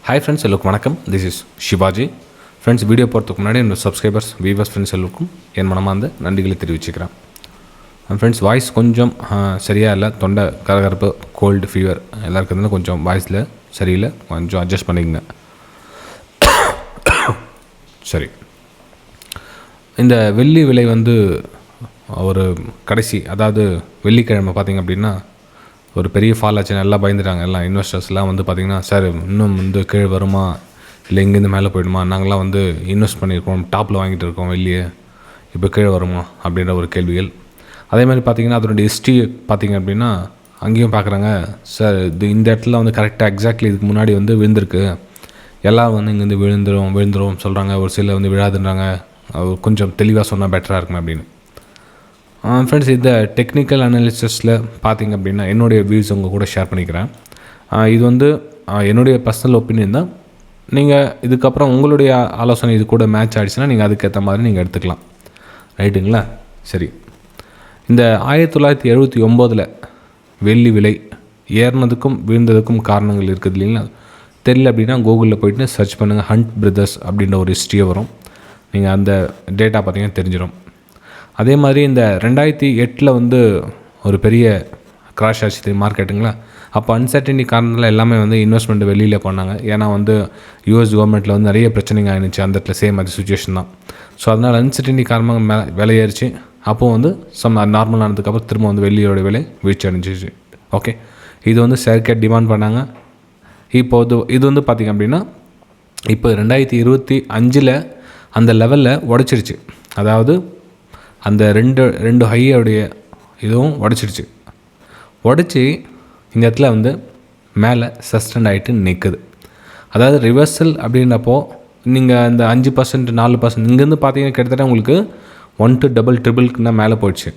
Hi friends, எல்லோருக்கும் வணக்கம். This is Shivaji. Friends, video போகிறதுக்கு முன்னாடி என்னோட சப்ஸ்கிரைபர்ஸ், வியூவர்ஸ், ஃப்ரெண்ட்ஸ் எல்லோருக்கும் என் மனமார்ந்த நன்றிகளை தெரிவிச்சுக்கிறேன். ஃப்ரெண்ட்ஸ், வாய்ஸ் கொஞ்சம் சரியாக இல்லை. தொண்டை கரகரப்பு, கோல்டு, ஃபீவர் எல்லாம் இருக்கிறதுனால கொஞ்சம் வாய்ஸில் சரியில்லை. கொஞ்சம் அட்ஜஸ்ட் பண்ணிக்கங்க. சரி, இந்த வெள்ளி விலை வந்து ஒரு கடைசி, அதாவது வெள்ளிக்கிழமை பார்த்திங்க அப்படின்னா ஒரு பெரிய ஃபால் ஆச்சு. நல்லா பயந்துட்டாங்க எல்லாம். இன்வெஸ்டர்ஸ்லாம் வந்து பார்த்திங்கன்னா, சார் இன்னும் வந்து கீழே வருமா, இல்லை இங்கேருந்து மேலே போயிடுமா, நாங்களாம் வந்து இன்வெஸ்ட் பண்ணியிருக்கோம், டாப்பில் வாங்கிட்டு இருக்கோம் வெளியே, இப்போ கீழே வருமா அப்படின்ற ஒரு கேள்விகள். அதே மாதிரி பார்த்திங்கன்னா அதனுடைய ஹிஸ்ட்ரி பார்த்திங்க அப்படின்னா அங்கேயும் பார்க்குறாங்க. சார் இந்த இடத்துல வந்து கரெக்டாக எக்ஸாக்ட்லி இதுக்கு முன்னாடி வந்து விழுந்திருக்கு, எல்லாம் வந்து இங்கேருந்து விழுந்துரும் சொல்கிறாங்க. ஒரு சில வந்து விழாதுன்றாங்க. கொஞ்சம் தெளிவாக சொன்னால் பெட்டராக இருக்குமே அப்படின்னு. ஃப்ரெண்ட்ஸ், இந்த டெக்னிக்கல் அனாலிசிஸில் பார்த்திங்க அப்படின்னா என்னுடைய வியூஸ் உங்கள் கூட ஷேர் பண்ணிக்கிறேன். இது வந்து என்னுடைய பர்சனல் ஒப்பீனியன் தான். நீங்கள் இதுக்கப்புறம் உங்களுடைய ஆலோசனை இது கூட மேட்ச் ஆகிடுச்சுன்னா நீங்கள் அதுக்கேற்ற மாதிரி நீங்கள் எடுத்துக்கலாம். ரைட்டுங்களா? சரி, இந்த 1979 வெள்ளி விலை ஏறினதுக்கும் வீழ்ந்ததுக்கும் காரணங்கள் இருக்குது இல்லைங்களா? தெரியல அப்படின்னா கூகுளில் போய்ட்டு சர்ச் பண்ணுங்கள். ஹண்ட் பிரதர்ஸ் அப்படின்ற ஒரு ஹிஸ்ட்ரியை வரும். நீங்கள் அந்த டேட்டா பார்த்திங்கன்னா தெரிஞ்சிடும். அதே மாதிரி இந்த 2008 வந்து ஒரு பெரிய கிராஷ் ஆச்சு மார்க்கெட்டுங்களா. அப்போ அன்சர்டனிட்டி காரணத்தில் எல்லாமே வந்து இன்வெஸ்ட்மெண்ட் வெளியில் பண்ணாங்க. ஏன்னா வந்து யூஎஸ் கவர்மெண்ட்டில் வந்து நிறைய பிரச்சனைங்க ஆயிடுச்சு. அந்த இடத்துல சேம் அது சுச்சுவேஷன் தான். ஸோ அதனால் அன்சர்டனிட்டி காரணமாக விலையேறிச்சு. அப்போது வந்து நார்மல் ஆனதுக்கப்புறம் திரும்ப வந்து வெள்ளியோட விலை வீழ்ச்சி அடைஞ்சிச்சு. ஓகே, இது வந்து செயற்கை டிமாண்ட் பண்ணாங்க. இப்போது இது வந்து பார்த்திங்க அப்படின்னா இப்போ 2025 அந்த லெவலில் உடச்சிருச்சு. அதாவது அந்த ரெண்டு ஹையோடைய இதுவும் உடச்சிடுச்சு. உடச்சி இந்த இடத்துல வந்து மேலே சஸ்டெண்ட் ஆகிட்டு நிற்குது. அதாவது ரிவர்சல் அப்படின்றப்போ நீங்கள் இந்த 5% 4% இங்கேருந்து பார்த்தீங்கன்னா கிட்டத்தட்ட உங்களுக்கு 1 to double ட்ரிபிள்க்குன்னா மேலே போயிடுச்சு.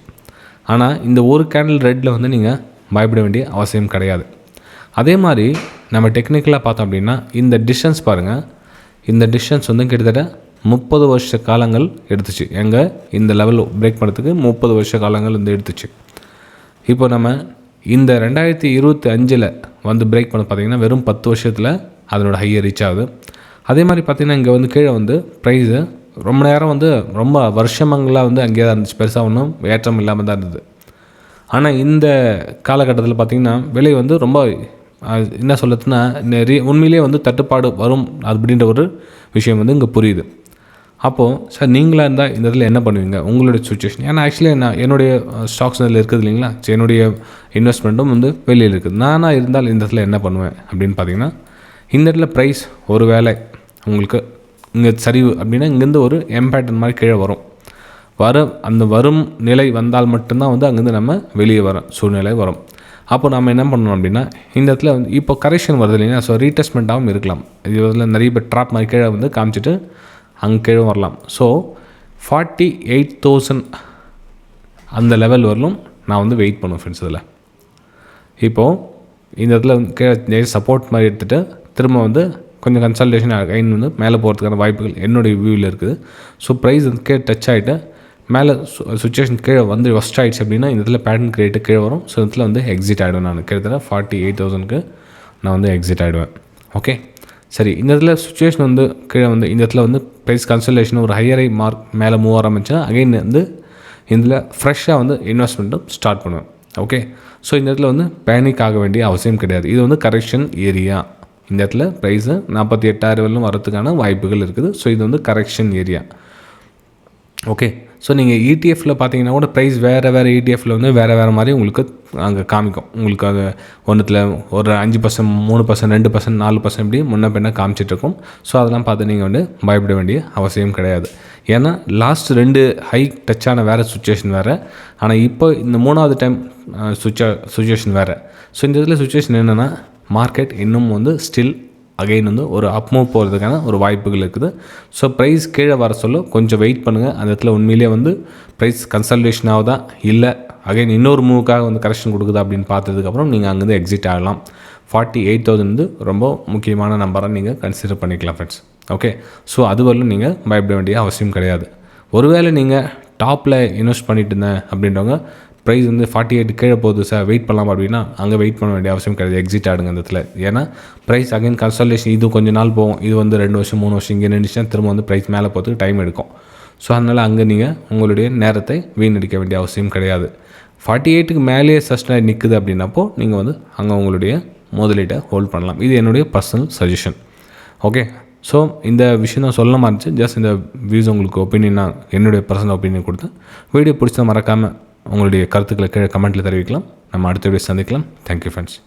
ஆனால் இந்த ஒரு கேண்டில் ரெட்டில் வந்து நீங்கள் பயப்பட வேண்டிய அவசியம் கிடையாது. அதே மாதிரி நம்ம டெக்னிக்கலாக பார்த்தோம் அப்படின்னா இந்த டிஸ்டன்ஸ் பாருங்கள். இந்த டிஸ்டன்ஸ் வந்து கிட்டத்தட்ட 30 வருஷ காலங்கள் எடுத்துச்சு. இந்த லெவல் பிரேக் பண்ணுறதுக்கு 30 வருஷ காலங்கள் வந்து எடுத்துச்சு. இப்போ நம்ம இந்த 2025 வந்து பிரேக் பண்ண பார்த்திங்கன்னா வெறும் 10 வருஷத்தில் அதனோட ஹையை ரீச் ஆகுது. அதே மாதிரி பார்த்திங்கன்னா இங்கே வந்து கீழே வந்து ப்ரைஸு ரொம்ப நேரம் வந்து ரொம்ப வருஷமங்களாக வந்து அங்கேயே தான் இருந்துச்சு. பெருசாக ஒன்றும் ஏற்றம் இல்லாமல் தான் இருந்தது. ஆனால் இந்த காலகட்டத்தில் பார்த்திங்கன்னா விலை வந்து ரொம்ப என்ன சொல்லுதுன்னா உண்மையிலே வந்து தட்டுப்பாடு வரும் அப்படின்ற ஒரு விஷயம் வந்து இங்கே புரியுது. அப்போது சார் நீங்களாக இருந்தால் இந்த இடத்துல என்ன பண்ணுவீங்க, உங்களுடைய சுச்சுவேஷன்? ஏன்னா ஆக்சுவலி நான் என்னுடைய ஸ்டாக்ஸ் இதில் இருக்குது இல்லைங்களா. என்னுடைய இன்வெஸ்ட்மெண்ட்டும் வந்து வெளியில் இருக்குது. நானாக இருந்தால் இந்த இடத்துல என்ன பண்ணுவேன் அப்படின்னு பார்த்தீங்கன்னா, இந்த இடத்துல ப்ரைஸ் ஒரு வேளை உங்களுக்கு இங்கே சரிவு அப்படின்னா இங்கேருந்து ஒரு எம்பேட்டர் மாதிரி கீழே அந்த வரும் நிலை வந்தால் மட்டும்தான் வந்து அங்கேருந்து நம்ம வெளியே வரோம் சூழ்நிலை வரும். அப்போ நம்ம என்ன பண்ணணும் அப்படின்னா இந்த இடத்துல வந்து இப்போ கரெக்ஷன் வருது இல்லைங்களா. ஸோ ரீடெஸ்ட்மெண்ட்டாகவும் இருக்கலாம். இது இதில் நிறைய பேர் ட்ராப் மாதிரி கீழே வந்து காமிச்சிட்டு அங்கே கீழே வரலாம். ஸோ 48,000 அந்த லெவல் வரலும் நான் வந்து வெயிட் பண்ணுவேன் ஃப்ரெண்ட்ஸ். இதில் இப்போது இந்த இடத்துல வந்து கீழே சப்போர்ட் மாதிரி எடுத்துகிட்டு திரும்ப வந்து கொஞ்சம் கன்சல்டேஷன் அகைன் வந்து மேலே போகிறதுக்கான வாய்ப்புகள் என்னுடைய வியூவில் இருக்குது. ஸோ ப்ரைஸ் வந்து கீழே டச் ஆகிட்டு மேலே சுச்சுவேஷன் கீழே வந்து ஒஸ்ட் ஆகிடுச்சு அப்படின்னா இந்த இடத்துல பேட்டர்ன் கிரியேட்டு கீழே வரும். ஸோ இடத்துல வந்து எக்ஸிட் ஆகிடுவேன். நான் கிட்டத்தட்ட 48,000க்கு நான் வந்து எக்ஸிட் ஆகிடுவேன். ஓகே, சரி. இந்த இடத்துல சுச்சுவேஷன் வந்து கீழே வந்து இந்த இடத்துல வந்து ப்ரைஸ் கன்சல்டேஷன் ஒரு ஹையரை மார்க் மேலே மூவ் ஆரம்பிச்சுன்னா அகைன் வந்து இதில் ஃப்ரெஷ்ஷாக வந்து இன்வெஸ்ட்மெண்ட்டும் ஸ்டார்ட் பண்ணுவேன். ஓகே, ஸோ இந்த இடத்துல வந்து பேனிக் ஆக வேண்டிய அவசியம் கிடையாது. இது வந்து கரெக்ஷன் ஏரியா. இந்த இடத்துல ப்ரைஸு 48,000 வரதுக்கான வாய்ப்புகள் இருக்குது. ஸோ இது வந்து கரெக்ஷன் ஏரியா. ஓகே, ஸோ நீங்கள் இடிஎஃப்பில் பார்த்தீங்கன்னா கூட ப்ரைஸ் வேறு இடிஎஃப்பில் வந்து வேறு மாதிரி உங்களுக்கு அங்கே காமிக்கும். உங்களுக்கு அது ஒன்றுத்தில் ஒரு 5%, 3%, 2%, 4% இப்படி முன்ன பின்ன காமிச்சிட்ருக்கும். ஸோ அதெல்லாம் பார்த்து நீங்கள் வந்து பயப்பட வேண்டிய அவசியம் கிடையாது. ஏன்னா லாஸ்ட் 2 ஹை டச்சான வேறு சுச்சுவேஷன் வேறு. ஆனால் இப்போ இந்த 3வது டைம் சுச்சுவேஷன் வேறு. ஸோ இந்த இதில் சுச்சுவேஷன் என்னென்னா மார்க்கெட் இன்னும் வந்து ஸ்டில் அகைன் வந்து ஒரு அப் மூவ் போகிறதுக்கான ஒரு வாய்ப்புகள் இருக்குது. ஸோ ப்ரைஸ் கீழே வர சொல்ல கொஞ்சம் வெயிட் பண்ணுங்கள். அந்த இடத்துல உண்மையிலே வந்து ப்ரைஸ் கன்சல்டேஷன் ஆகுதா இல்லை அகைன் இன்னொரு மூவுக்காக வந்து கரெக்ஷன் கொடுக்குதா அப்படின்னு பார்த்ததுக்கப்புறம் நீங்கள் அங்கேருந்து எக்ஸிட் ஆகலாம். 48,000 வந்து ரொம்ப முக்கியமான நம்பராக நீங்கள் கன்சிடர் பண்ணிக்கலாம் ஃப்ரெண்ட்ஸ். ஓகே, ஸோ அது வரலும் நீங்கள் பயப்பட வேண்டிய அவசியம் கிடையாது. ஒருவேளை நீங்கள் டாப்பில் இன்வெஸ்ட் பண்ணிட்டு இருந்தேன் அப்படின்றவங்க ப்ரைஸ் வந்து 48 கீழே போகுது சார் வெயிட் பண்ணலாம் அப்படின்னா அங்கே வெயிட் பண்ண வேண்டிய அவசியம் கிடையாது, எக்ஸிட் ஆகிடுங்க இந்த இடத்துல. ஏன்னா ப்ரைஸ் அகைன் கன்சல்டேஷன் இது கொஞ்சம் நாள் போகும், இது வந்து 2 வருஷம் 3 வருஷம் இங்கே நின்றுச்சுன்னா திரும்ப வந்து ப்ரைஸ் மேலே போகிறதுக்கு டைம் எடுக்கும். ஸோ அதனால் அங்கே நீங்கள் உங்களுடைய நேரத்தை வீணடிக்க வேண்டிய அவசியம் கிடையாது. 48க்கு மேலேயே சஸ்டைன் நிற்குது அப்படின்னப்போ நீங்கள் வந்து அங்கே உங்களுடைய முதலீட்டை ஹோல்ட் பண்ணலாம். இது என்னுடைய பர்சனல் சஜஷன். ஓகே, ஸோ இந்த விஷயம் தான் சொல்ல மாறிச்சு. ஜஸ்ட் இந்த வியூஸ் உங்களுக்கு ஒப்பீனியனாக என்னுடைய பர்சனல் ஒப்பீனியன் கொடுத்து வீடியோ பிடிச்சா மறக்காமல் உங்களுடைய கருத்துக்களை கீழே கமெண்ட்டில் தெரிவிக்கலாம். நம்ம அடுத்த வீடியோ சந்திக்கலாம். Thank you friends.